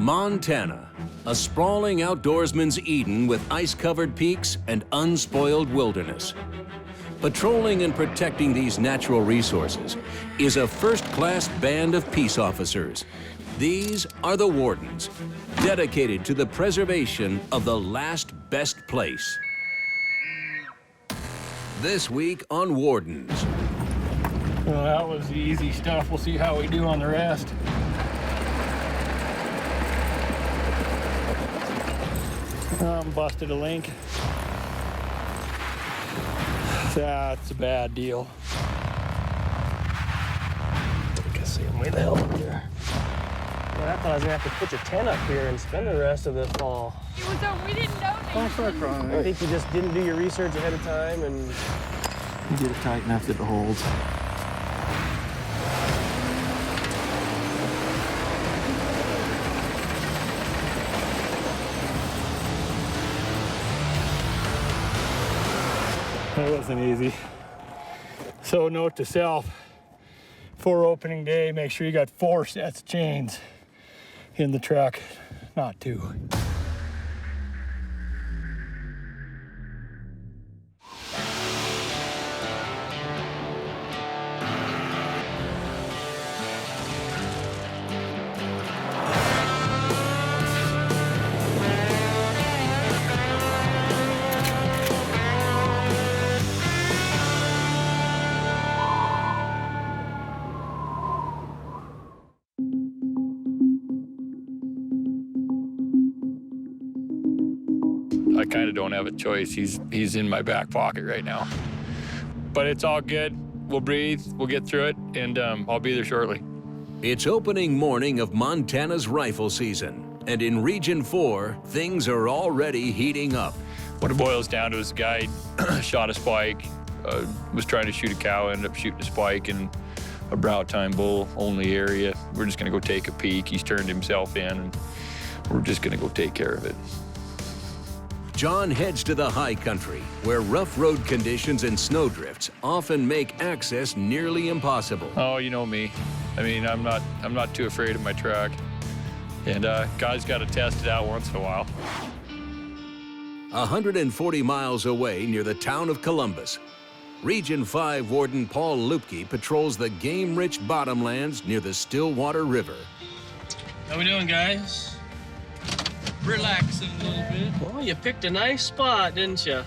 Montana, a sprawling outdoorsman's Eden with ice-covered peaks and unspoiled wilderness. Patrolling and protecting these natural resources is a first-class band of peace officers. These are the Wardens, dedicated to the preservation of the last best place. This week on Wardens. Well, that was the easy stuff. We'll see how we do on the rest. Busted a link. That's a bad deal. I can see him way the hell up there. Well, I thought I was gonna have to pitch a tent up here and spend the rest of the fall. We didn't know that. Don't start crying. I think you just didn't do your research ahead of time and... You get it tight enough that it holds. That wasn't easy. So note to self, for opening day, make sure you got 4 sets of chains in the truck, not 2. I kind of don't have a choice. He's in my back pocket right now. But it's all good. We'll breathe, we'll get through it, and I'll be there shortly. It's opening morning of Montana's rifle season, and in Region 4, things are already heating up. What it boils down to is a guy shot a spike, was trying to shoot a cow, ended up shooting a spike in a brow-tine-bull-only area. We're just gonna go take a peek. He's turned himself in, and we're just gonna go take care of it. John heads to the high country, where rough road conditions and snowdrifts often make access nearly impossible. Oh, you know me. I mean, I'm not too afraid of my truck. And guys got to test it out once in a while. 140 miles away near the town of Columbus, Region 5 Warden Paul Loopkey patrols the game-rich bottomlands near the Stillwater River. How we doing, guys? Relaxing a little bit. Well, you picked a nice spot, didn't you?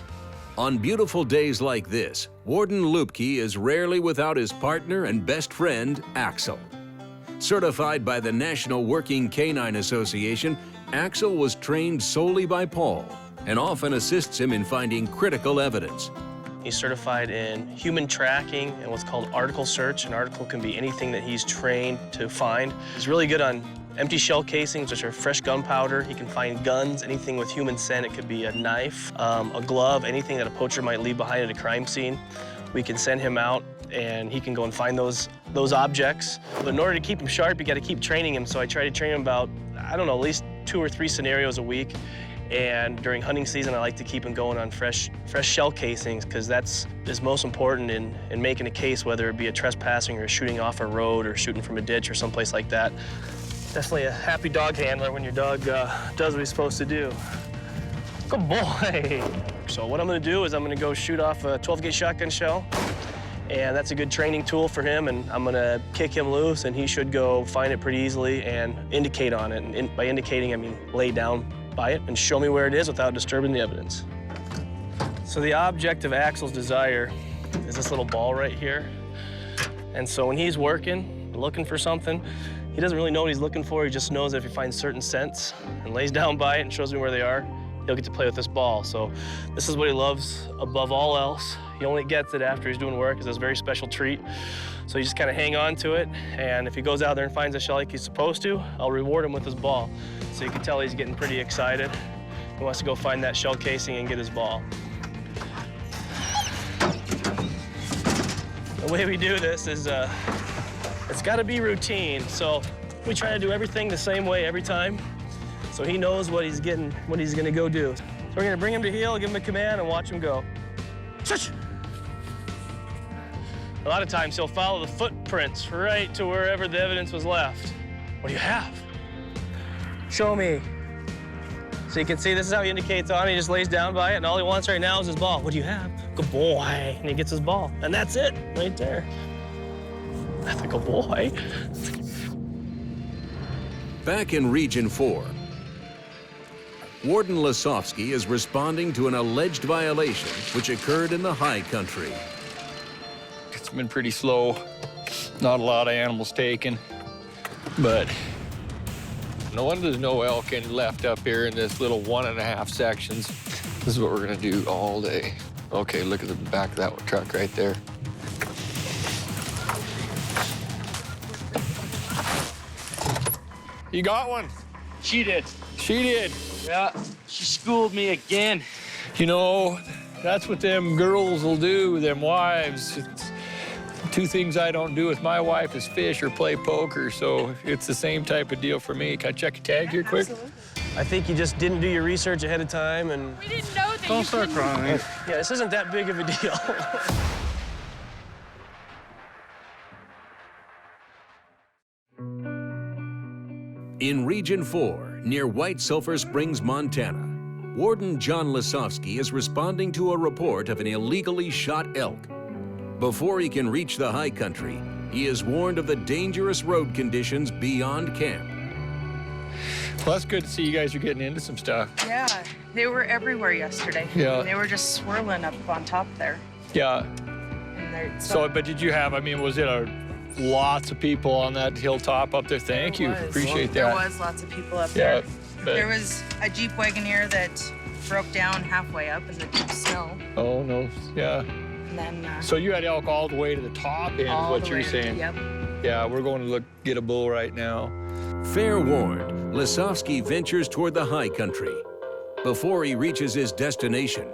On beautiful days like this, Warden Loopkey is rarely without his partner and best friend, Axel. Certified by the National Working Canine Association, Axel was trained solely by Paul and often assists him in finding critical evidence. He's certified in human tracking and what's called article search. An article can be anything that he's trained to find. He's really good on empty shell casings, which are fresh gunpowder. He can find guns, anything with human scent. It could be a knife, a glove, anything that a poacher might leave behind at a crime scene. We can send him out and he can go and find those objects. But in order to keep him sharp, you got to keep training him. So I try to train him about, I don't know, at least 2 or 3 scenarios a week. And during hunting season, I like to keep him going on fresh shell casings, because that's most important in making a case, whether it be a trespassing or shooting off a road or shooting from a ditch or someplace like that. Definitely a happy dog handler when your dog does what he's supposed to do. Good boy. So what I'm gonna do is I'm gonna go shoot off a 12-gauge shotgun shell, and that's a good training tool for him, and I'm gonna kick him loose, and he should go find it pretty easily and indicate on it. And by indicating, I mean lay down by it and show me where it is without disturbing the evidence. So the object of Axel's desire is this little ball right here. And so when he's working, looking for something, he doesn't really know what he's looking for. He just knows that if he finds certain scents and lays down by it and shows me where they are, he'll get to play with this ball. So this is what he loves above all else. He only gets it after he's doing work. It's this very special treat. So you just kind of hang on to it, and if he goes out there and finds a shell like he's supposed to, I'll reward him with his ball. So you can tell he's getting pretty excited. He wants to go find that shell casing and get his ball. The way we do this is, it's got to be routine. So we try to do everything the same way every time, so he knows what he's getting, what he's gonna go do. So we're gonna bring him to heel, give him a command, and watch him go. Shush! A lot of times he'll follow the footprints right to wherever the evidence was left. What do you have? Show me. So you can see this is how he indicates on. He just lays down by it, and all he wants right now is his ball. What do you have? Good boy. And he gets his ball, and that's it right there. That's a good boy. Back in Region 4, Warden Lasovski is responding to an alleged violation which occurred in the high country. It's been pretty slow. Not a lot of animals taken, but no wonder there's no elk left up here in this little 1.5 sections. This is what we're gonna do all day. Okay, look at the back of that truck right there. You got one? She did. She did. Yeah, she schooled me again. You know, that's what them girls will do, them wives. It's two things I don't do with my wife is fish or play poker, so it's the same type of deal for me. Can I check your tag here quick? Absolutely. I think you just didn't do your research ahead of time, and We didn't know that Don't you start couldn't- crying. yeah, this isn't that big of a deal. In Region 4, near White Sulphur Springs, Montana, Warden John Lasovski is responding to a report of an illegally shot elk. Before he can reach the high country, he is warned of the dangerous road conditions beyond camp. Well, that's good to see you guys are getting into some stuff. Yeah, they were everywhere yesterday. Yeah. They were just swirling up on top there. Yeah. And they're, So, but did you have, I mean, was it lots of people on that hilltop up there? Thank you. was. Appreciate that. There was lots of people up Yeah. there. But, There was a Jeep Wagoneer that broke down halfway up in the deep snow. oh, no. Yeah. And then So you had elk all the way to the top end, all what the you're way, saying. Yep. Yeah, we're going to get a bull right now. Fair warned, Lasovski ventures toward the high country. Before he reaches his destination,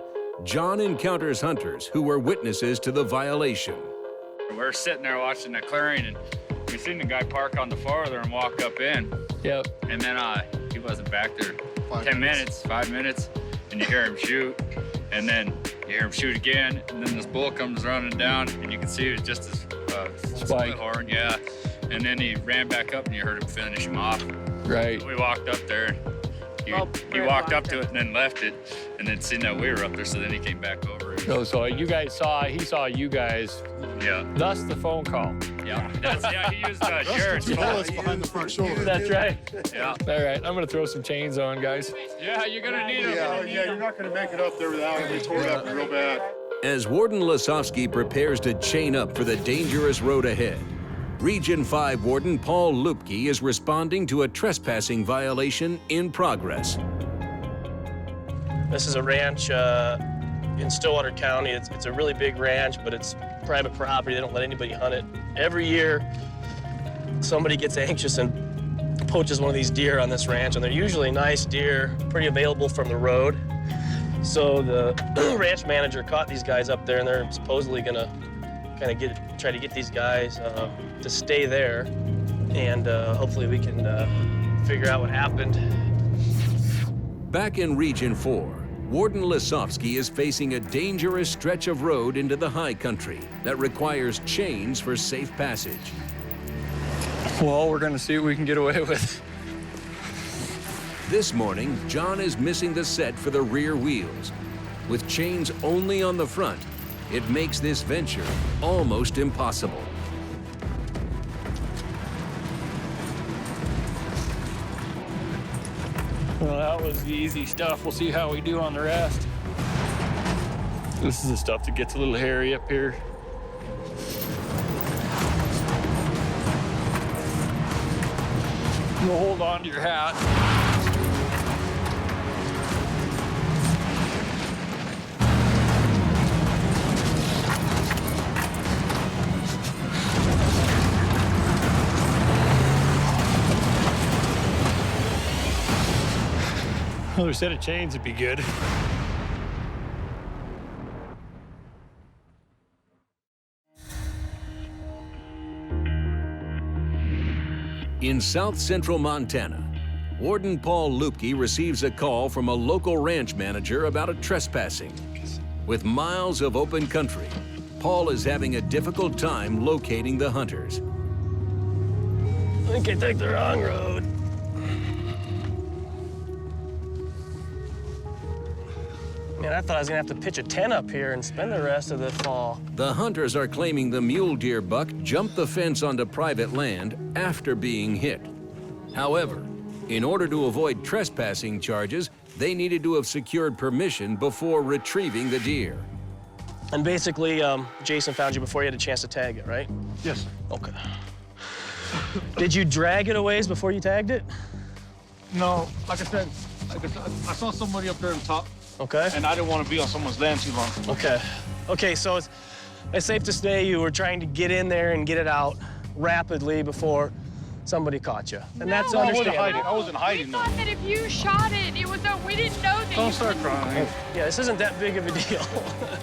John encounters hunters who were witnesses to the violation. We're sitting there watching the clearing, and we seen the guy park on the farther and walk up in. Yep. And then he wasn't back there 5 minutes, and you hear him shoot, and then you hear him shoot again, and then this bull comes running down, and you can see it was just his split horn, yeah. And then he ran back up, and you heard him finish him off. Right. We walked up there. He walked up to it and then left it, and then seen that we were up there, so then he came back over. Oh, so you guys he saw you guys. Yeah. Thus the phone call. Yeah. He used Jared's phone. behind the front shoulder. That's right. Yeah. All right, I'm gonna throw some chains on, guys. Yeah, you're gonna need them. Yeah, you're not gonna make it up there without it. They tore it up real bad. As Warden Lasovski prepares to chain up for the dangerous road ahead, Region 5 Warden Paul Loopkey is responding to a trespassing violation in progress. This is a ranch in Stillwater County. It's a really big ranch, but it's private property. They don't let anybody hunt it. Every year, somebody gets anxious and poaches one of these deer on this ranch, and they're usually nice deer, pretty available from the road. So the ranch manager caught these guys up there, and they're supposedly gonna kind of try to get these guys to stay there, and hopefully we can figure out what happened. Back in Region 4, Warden Lasovski is facing a dangerous stretch of road into the high country that requires chains for safe passage. Well, we're gonna see what we can get away with. This morning, John is missing the set for the rear wheels. With chains only on the front, it makes this venture almost impossible. Well, that was the easy stuff. We'll see how we do on the rest. This is the stuff that gets a little hairy up here. You'll hold on to your hat. Another set of chains would be good. In south central Montana, Warden Paul Loopkey receives a call from a local ranch manager about a trespassing. With miles of open country, Paul is having a difficult time locating the hunters. I think I took the wrong road. Man, I thought I was gonna have to pitch a tent up here and spend the rest of the fall. The hunters are claiming the mule deer buck jumped the fence onto private land after being hit. However, in order to avoid trespassing charges, they needed to have secured permission before retrieving the deer. And basically, Jason found you before you had a chance to tag it, right? Yes, sir. Okay. Did you drag it a ways before you tagged it? No, like I said, I saw somebody up there on top. Okay. And I didn't want to be on someone's land too long. Okay. Okay, so it's safe to say you were trying to get in there and get it out rapidly before somebody caught you. And that's I wasn't understandable. hiding. I wasn't hiding. We thought that if you shot it, it was a, we didn't know that Don't you start crying. Yeah, this isn't that big of a deal.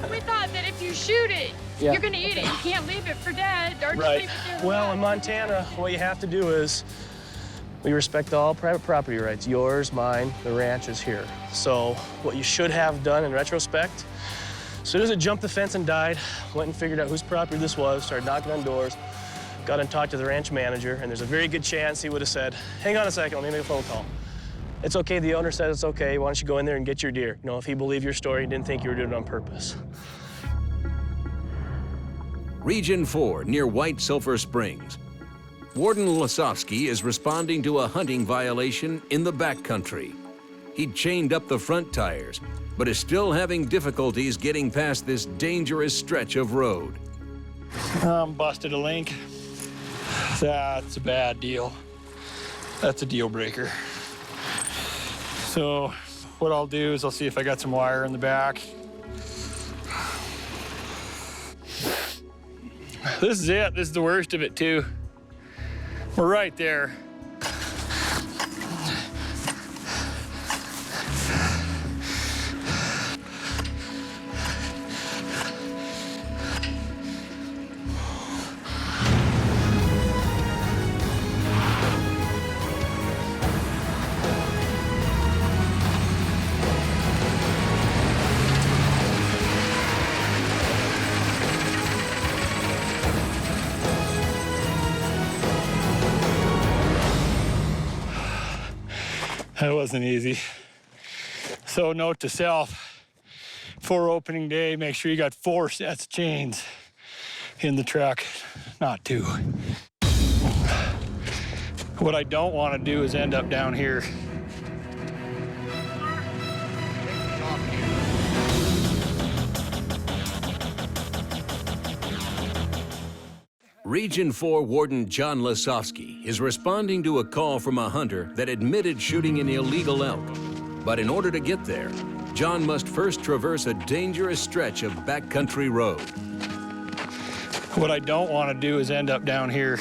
We thought that if you shoot it, Yeah. you're gonna eat it. You can't leave it for dead or just Right. leave it there to Well, rot. in Montana, what you have to do is we respect all private property rights. Yours, mine, the ranch is here. So what you should have done in retrospect, as soon as it jumped the fence and died, went and figured out whose property this was, started knocking on doors, got and talked to the ranch manager, and there's a very good chance he would have said, hang on a second, let me make a phone call. It's okay, the owner said it's okay, why don't you go in there and get your deer? You know, if he believed your story, he didn't think you were doing it on purpose. Region 4, near White Sulphur Springs. Warden Lasovski is responding to a hunting violation in the backcountry. He'd chained up the front tires, but is still having difficulties getting past this dangerous stretch of road. Busted a link. That's a bad deal. That's a deal breaker. So what I'll do is I'll see if I got some wire in the back. This is it. This is the worst of it too. We're right there. That wasn't easy. So note to self, for opening day, make sure you got 4 sets of chains in the truck, not 2. What I don't want to do is end up down here. Region 4 Warden John Lasovski is responding to a call from a hunter that admitted shooting an illegal elk. But in order to get there, John must first traverse a dangerous stretch of backcountry road. What I don't want to do is end up down here.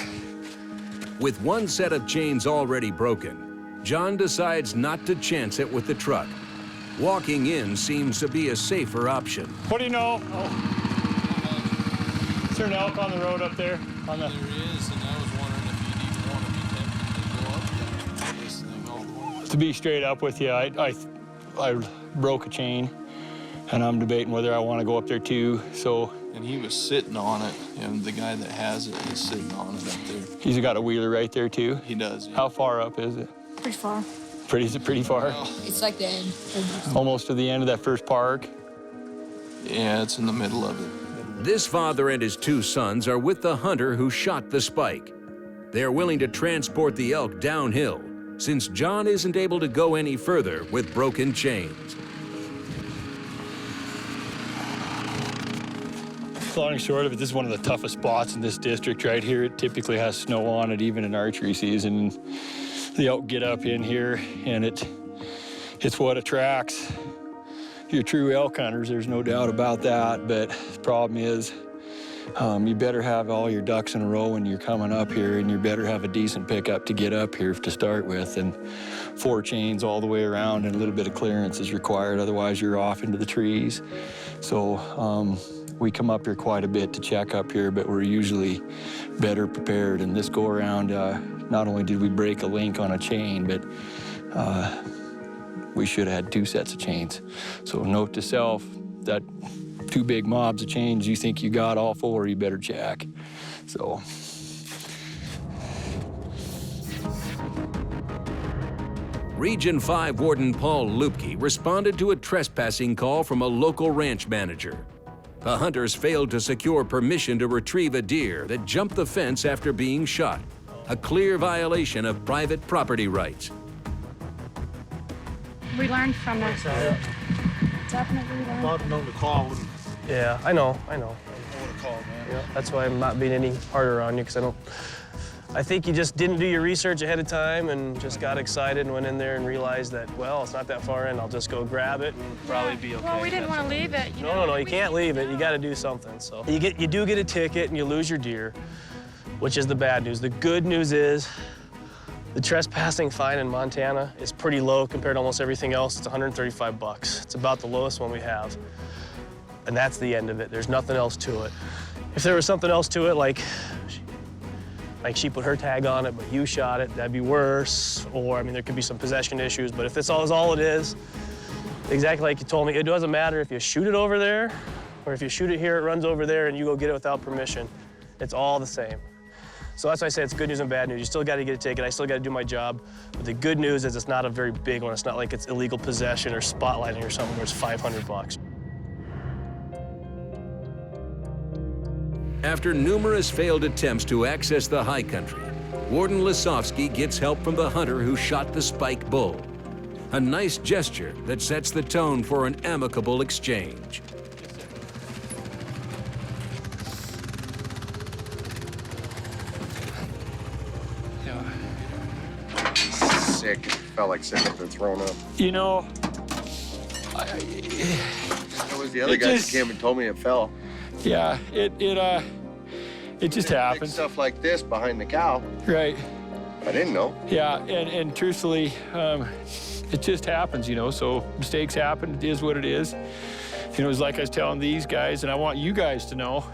With one set of chains already broken, John decides not to chance it with the truck. Walking in seems to be a safer option. What do you know? Oh. Is there an elk on the road up there? There is, and I was wondering if you'd even want to be tempted to go up there this thing all the way. To be straight up with you, I broke a chain, and I'm debating whether I want to go up there too. So. And he was sitting on it, and the guy that has it is sitting on it up there. He's got a wheeler right there too? He does, yeah. How far up is it? Pretty far. Is it pretty far? Well, It's like the end. Almost to the end of that first park? yeah, it's in the middle of it. This father and his 2 sons are with the hunter who shot the spike. They're willing to transport the elk downhill, since John isn't able to go any further with broken chains. Long and short of it, this is one of the toughest spots in this district right here. It typically has snow on it, even in archery season. The elk get up in here, and it's what attracts your true elk hunters. There's no doubt about that, but the problem is you better have all your ducks in a row when you're coming up here, and you better have a decent pickup to get up here to start with. And 4 chains all the way around and a little bit of clearance is required, otherwise you're off into the trees. So we come up here quite a bit to check up here, but we're usually better prepared. And this go around, not only did we break a link on a chain, but we should have had 2 sets of chains. So note to self, that 2 big mobs of chains, you think you got all 4, you better check. So. Region 5 Warden Paul Loopkey responded to a trespassing call from a local ranch manager. The hunters failed to secure permission to retrieve a deer that jumped the fence after being shot, a clear violation of private property rights. We learned from it. Definitely learned. Not known to call. Yeah, I know. I would have called, man. Yeah, that's why I'm not being any harder on you, because I think you just didn't do your research ahead of time and just got excited and went in there and realized that, well, it's not that far in. I'll just go grab it and probably be okay. Well, we didn't want to leave it. You know? No, you can't leave it. You got to do something. So you do get a ticket and you lose your deer, which is the bad news. The good news is the trespassing fine in Montana is pretty low compared to almost everything else. It's $135. It's about the lowest one we have. And that's the end of it. There's nothing else to it. If there was something else to it, like she put her tag on it, but you shot it, that'd be worse. Or, I mean, there could be some possession issues, but if this is all it is, exactly like you told me, it doesn't matter if you shoot it over there, or if you shoot it here, it runs over there, and you go get it without permission. It's all the same. So that's why I say it's good news and bad news. You still got to get a ticket. I still got to do my job. But the good news is it's not a very big one. It's not like it's illegal possession or spotlighting or something where it's $500. After numerous failed attempts to access the high country, Warden Lasovski gets help from the hunter who shot the spike bull. A nice gesture that sets the tone for an amicable exchange. Sick. Felt like sick after throwing up. You know, That was the other guy that came and told me it fell. yeah, it just Big happens. stuff like this behind the cow. Right. I didn't know. Yeah, and truthfully, it just happens, you know, so mistakes happen, it is what it is. You know, it's like I was telling these guys, and I want you guys to know,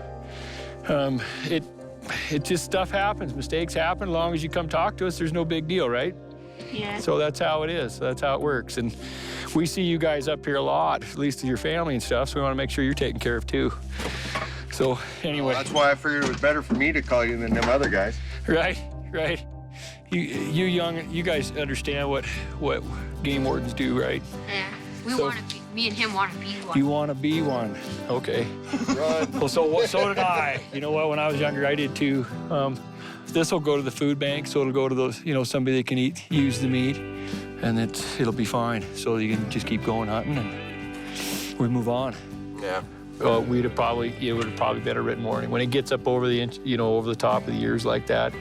it just stuff happens, mistakes happen. As long as you come talk to us, there's no big deal, right? Yeah. So that's how it is, that's how it works. And we see you guys up here a lot, at least with your family and stuff, so we want to make sure you're taken care of too. So anyway. Well, that's why I figured it was better for me to call you than them other guys. Right. You guys understand what game wardens do, right? Yeah, me and him want to be one. You want to be one, okay. Run. Well, so did I. You know what, when I was younger, I did too. This will go to the food bank, so it'll go to those, you know, somebody that can use the meat, and it'll be fine. So you can just keep going hunting, and we move on. Yeah. It would have probably been a written warning. When it gets up over the inch, you know, over the top of the ears like that,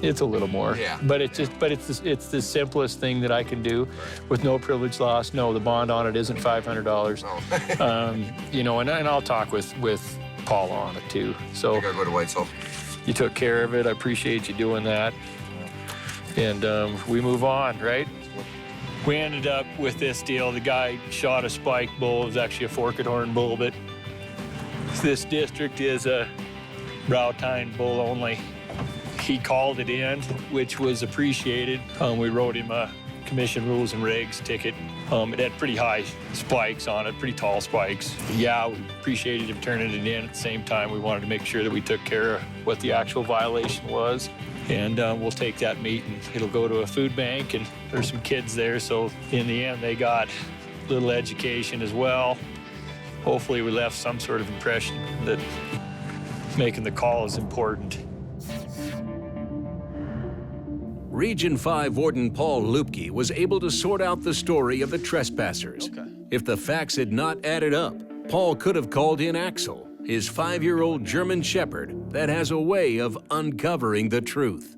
it's a little more. Yeah. But it's the simplest thing that I can do, with no privilege loss. No, the bond on it isn't $500. No. You know, and I'll talk with Paul on it too. So I gotta go to White Sulphur. you took care of it. I appreciate you doing that. And we move on, right? We ended up with this deal. The guy shot a spike bull. It was actually a forked horn bull, but this district is a brow-tine-bull-only. He called it in, which was appreciated. We wrote him a commission rules and regs ticket. It had pretty high spikes on it, pretty tall spikes. Yeah, we appreciated him turning it in. At the same time, we wanted to make sure that we took care of what the actual violation was. And we'll take that meat and it'll go to a food bank, and there's some kids there, so in the end they got a little education as well. Hopefully we left some sort of impression that making the call is important. Region 5 Warden Paul Loopkey was able to sort out the story of the trespassers. Okay. If the facts had not added up, Paul could have called in Axel, his 5-year-old German Shepherd that has a way of uncovering the truth.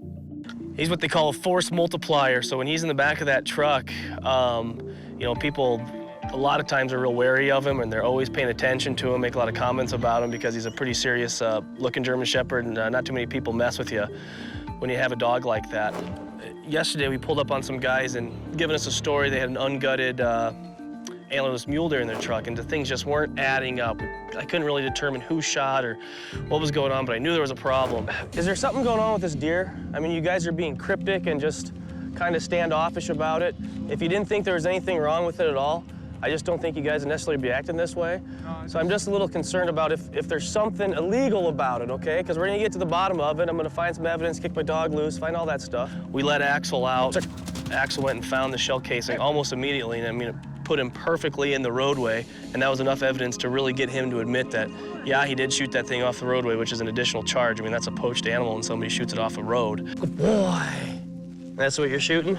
He's what they call a force multiplier. So when he's in the back of that truck, you know, people a lot of times are real wary of him, and they're always paying attention to him, make a lot of comments about him because he's a pretty serious looking German Shepherd, and not too many people mess with you when you have a dog like that. Yesterday we pulled up on some guys and giving us a story. They had an ungutted antlerless mule deer in their truck, and the things just weren't adding up. I couldn't really determine who shot or what was going on, but I knew there was a problem. Is there something going on with this deer? I mean, you guys are being cryptic and just kind of standoffish about it. If you didn't think there was anything wrong with it at all, I just don't think you guys would necessarily be acting this way. So I'm just a little concerned about if there's something illegal about it, okay? Because we're gonna get to the bottom of it. I'm gonna find some evidence, kick my dog loose, find all that stuff. We let Axel out. Axel went and found the shell casing almost immediately, and I mean, it put him perfectly in the roadway, and that was enough evidence to really get him to admit that, yeah, he did shoot that thing off the roadway, which is an additional charge. I mean, that's a poached animal and somebody shoots it off a road. Good boy. That's what you're shooting?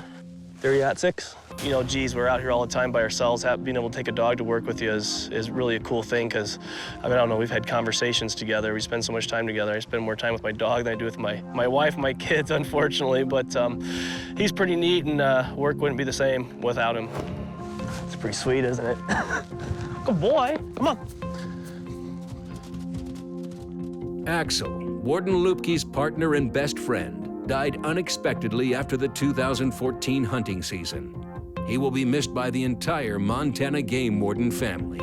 30-06? You know, geez, we're out here all the time by ourselves. Being able to take a dog to work with you is really a cool thing, because, I mean, I don't know, we've had conversations together. We spend so much time together. I spend more time with my dog than I do with my wife and my kids, unfortunately, but he's pretty neat, and work wouldn't be the same without him. It's pretty sweet, isn't it? Good boy, come on. Axel, Warden Loopkey's partner and best friend, died unexpectedly after the 2014 hunting season. He will be missed by the entire Montana game warden family.